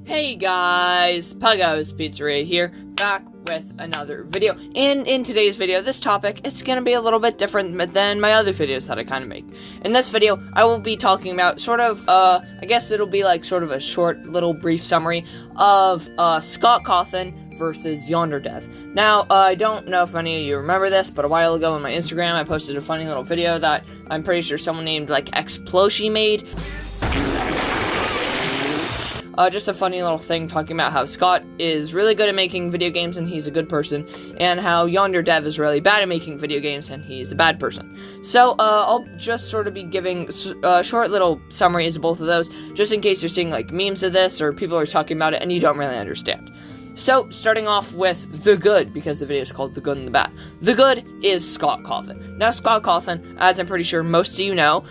Hey guys, Puggo's Pizzeria here, back with another video. And in today's video, this topic is gonna be a little bit different than my other videos that I kind of make. In this video, I will be talking about I guess it'll be like sort of a short little brief summary of Scott Cawthon versus YandereDev. Now, I don't know if many of you remember this, but a while ago on my Instagram, I posted a funny little video that I'm pretty sure someone named like Xploshi made. Just a funny little thing talking about how Scott is really good at making video games and he's a good person, and how YandereDev is really bad at making video games and he's a bad person. So, I'll just sort of be giving short little summaries of both of those, just in case you're seeing like memes of this or people are talking about it and you don't really understand. So, starting off with the good, because the video is called The Good and the Bad. The good is Scott Cawthon. Now, Scott Cawthon, as I'm pretty sure most of you know,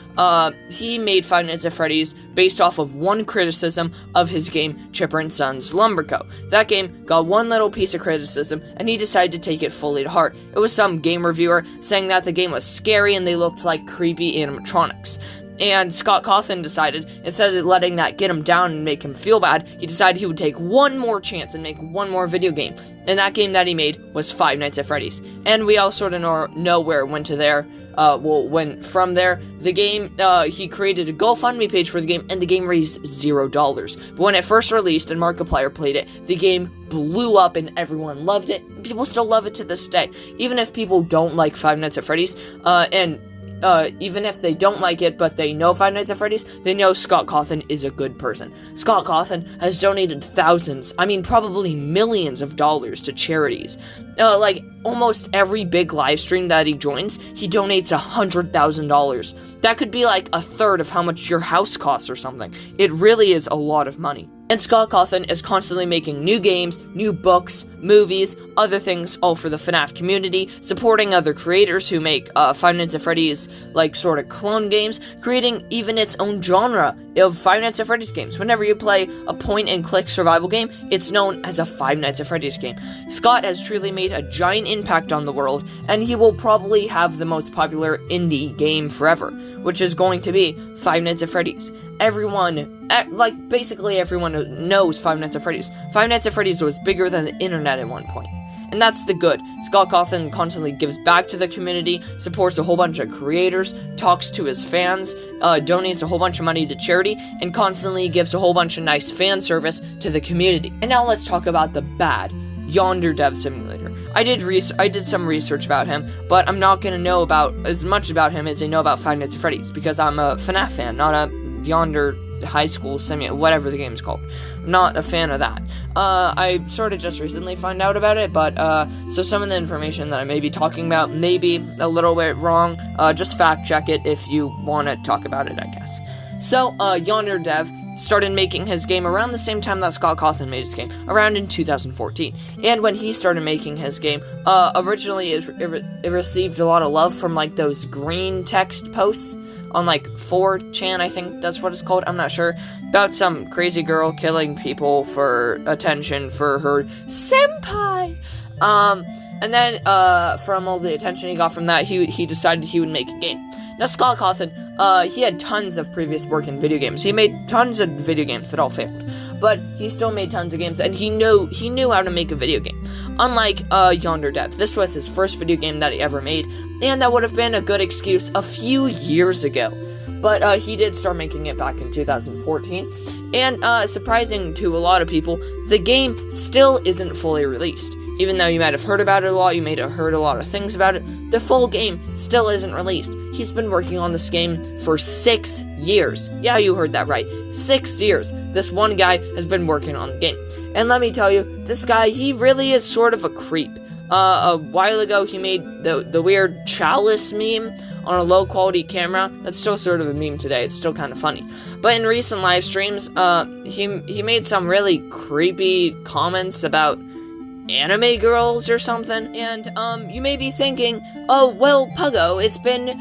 he made Five Nights at Freddy's based off of one criticism of his game, Chipper & Sons Lumberco. That game got one little piece of criticism, and he decided to take it fully to heart. It was some game reviewer saying that the game was scary and they looked like creepy animatronics. And Scott Cawthon decided, instead of letting that get him down and make him feel bad, he decided he would take one more chance and make one more video game. And that game that he made was Five Nights at Freddy's. And we all sort of know where it went to there. From there, the game, he created a GoFundMe page for the game, and the game raised $0. But when it first released and Markiplier played it, the game blew up and everyone loved it. And people still love it to this day. Even if people don't like Five Nights at Freddy's, even if they don't like it, but they know Five Nights at Freddy's, they know Scott Cawthon is a good person. Scott Cawthon has donated thousands, I mean probably millions of dollars to charities. Like, almost every big live stream that he joins, he donates $100,000. That could be like a third of how much your house costs or something. It really is a lot of money. And Scott Cawthon is constantly making new games, new books, movies, other things, all for the FNAF community, supporting other creators who make Five Nights at Freddy's, like, sort of clone games, creating even its own genre of Five Nights at Freddy's games. Whenever you play a point-and-click survival game, it's known as a Five Nights at Freddy's game. Scott has truly made a giant impact on the world, and he will probably have the most popular indie game forever, which is going to be Five Nights at Freddy's. Basically everyone knows Five Nights at Freddy's. Five Nights at Freddy's was bigger than the internet at one point. And that's the good. Scott Cawthon constantly gives back to the community, supports a whole bunch of creators, talks to his fans, donates a whole bunch of money to charity, and constantly gives a whole bunch of nice fan service to the community. And now let's talk about the bad, YandereDev Simulator. I did some research about him, but I'm not gonna know about as much about him as I know about Five Nights at Freddy's, because I'm a FNAF fan, not a Yonder High School Simulator, whatever the game's called. Not a fan of that. I sort of just recently found out about it, but, so some of the information that I may be talking about may be a little bit wrong. Just fact check it if you want to talk about it, I guess. So, YandereDev started making his game around the same time that Scott Cawthon made his game, around in 2014. And when he started making his game, originally it received a lot of love from, like, those green text posts on, like, 4chan, I think that's what it's called, I'm not sure, about some crazy girl killing people for attention for her senpai. And then, from all the attention he got from that, he decided he would make a game. Now, Scott Cawthon, he had tons of previous work in video games. He made tons of video games that all failed. But he still made tons of games, and he knew how to make a video game. Unlike YandereDev, this was his first video game that he ever made, and that would have been a good excuse a few years ago. But he did start making it back in 2014, and surprising to a lot of people, the game still isn't fully released. Even though you might have heard about it a lot, you may have heard a lot of things about it, the full game still isn't released. He's been working on this game for 6 years. Yeah, you heard that right. 6 years. This one guy has been working on the game. And let me tell you, this guy, he really is sort of a creep. A while ago, he made the weird chalice meme on a low-quality camera. That's still sort of a meme today. It's still kind of funny. But in recent live streams, he made some really creepy comments about anime girls or something, and, you may be thinking, oh, well, Puggo, it's been,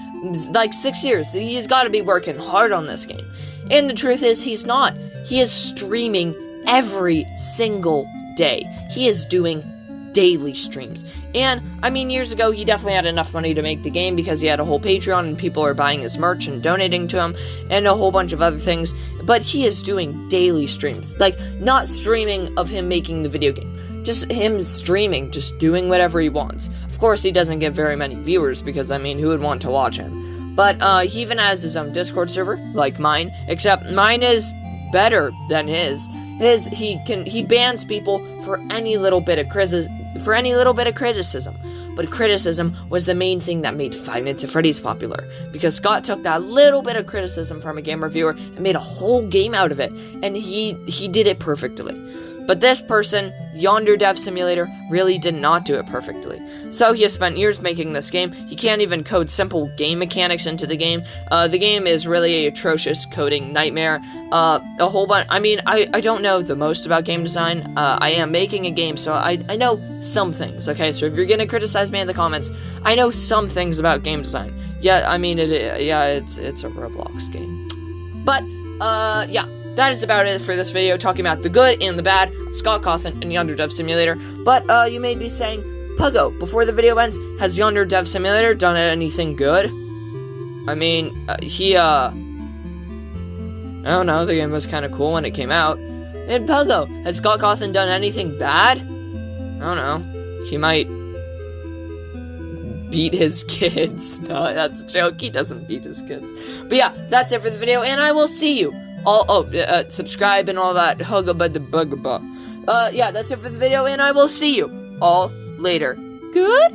like, 6 years, he's gotta be working hard on this game. And the truth is, he's not. He is streaming every single day. He is doing daily streams. And, I mean, years ago, he definitely had enough money to make the game because he had a whole Patreon and people are buying his merch and donating to him and a whole bunch of other things. But he is doing daily streams. Like, not streaming of him making the video game. Just him streaming, just doing whatever he wants. Of course, he doesn't get very many viewers because, I mean, who would want to watch him? But, he even has his own Discord server, like mine, except mine is better than his. He bans people for any little bit of criticism. But criticism was the main thing that made Five Nights at Freddy's popular, because Scott took that little bit of criticism from a game reviewer and made a whole game out of it, and he did it perfectly. But this person, YandereDev Simulator, really did not do it perfectly. So he has spent years making this game. He can't even code simple game mechanics into the game. The game is really an atrocious coding nightmare. A whole bunch. I mean, I don't know the most about game design. I am making a game, so I know some things, okay? So if you're gonna criticize me in the comments, I know some things about game design. Yeah, I mean, it's a Roblox game. But, yeah. That is about it for this video, talking about the good and the bad of Scott Cawthon and YandereDev Simulator. But, you may be saying, Puggo, before the video ends, has YandereDev Simulator done anything good? I mean, I don't know, the game was kind of cool when it came out. And Puggo, has Scott Cawthon done anything bad? I don't know. He might beat his kids. No, that's a joke, he doesn't beat his kids. But yeah, that's it for the video, and I will see you subscribe and all that. Yeah, that's it for the video, and I will see you all later. Good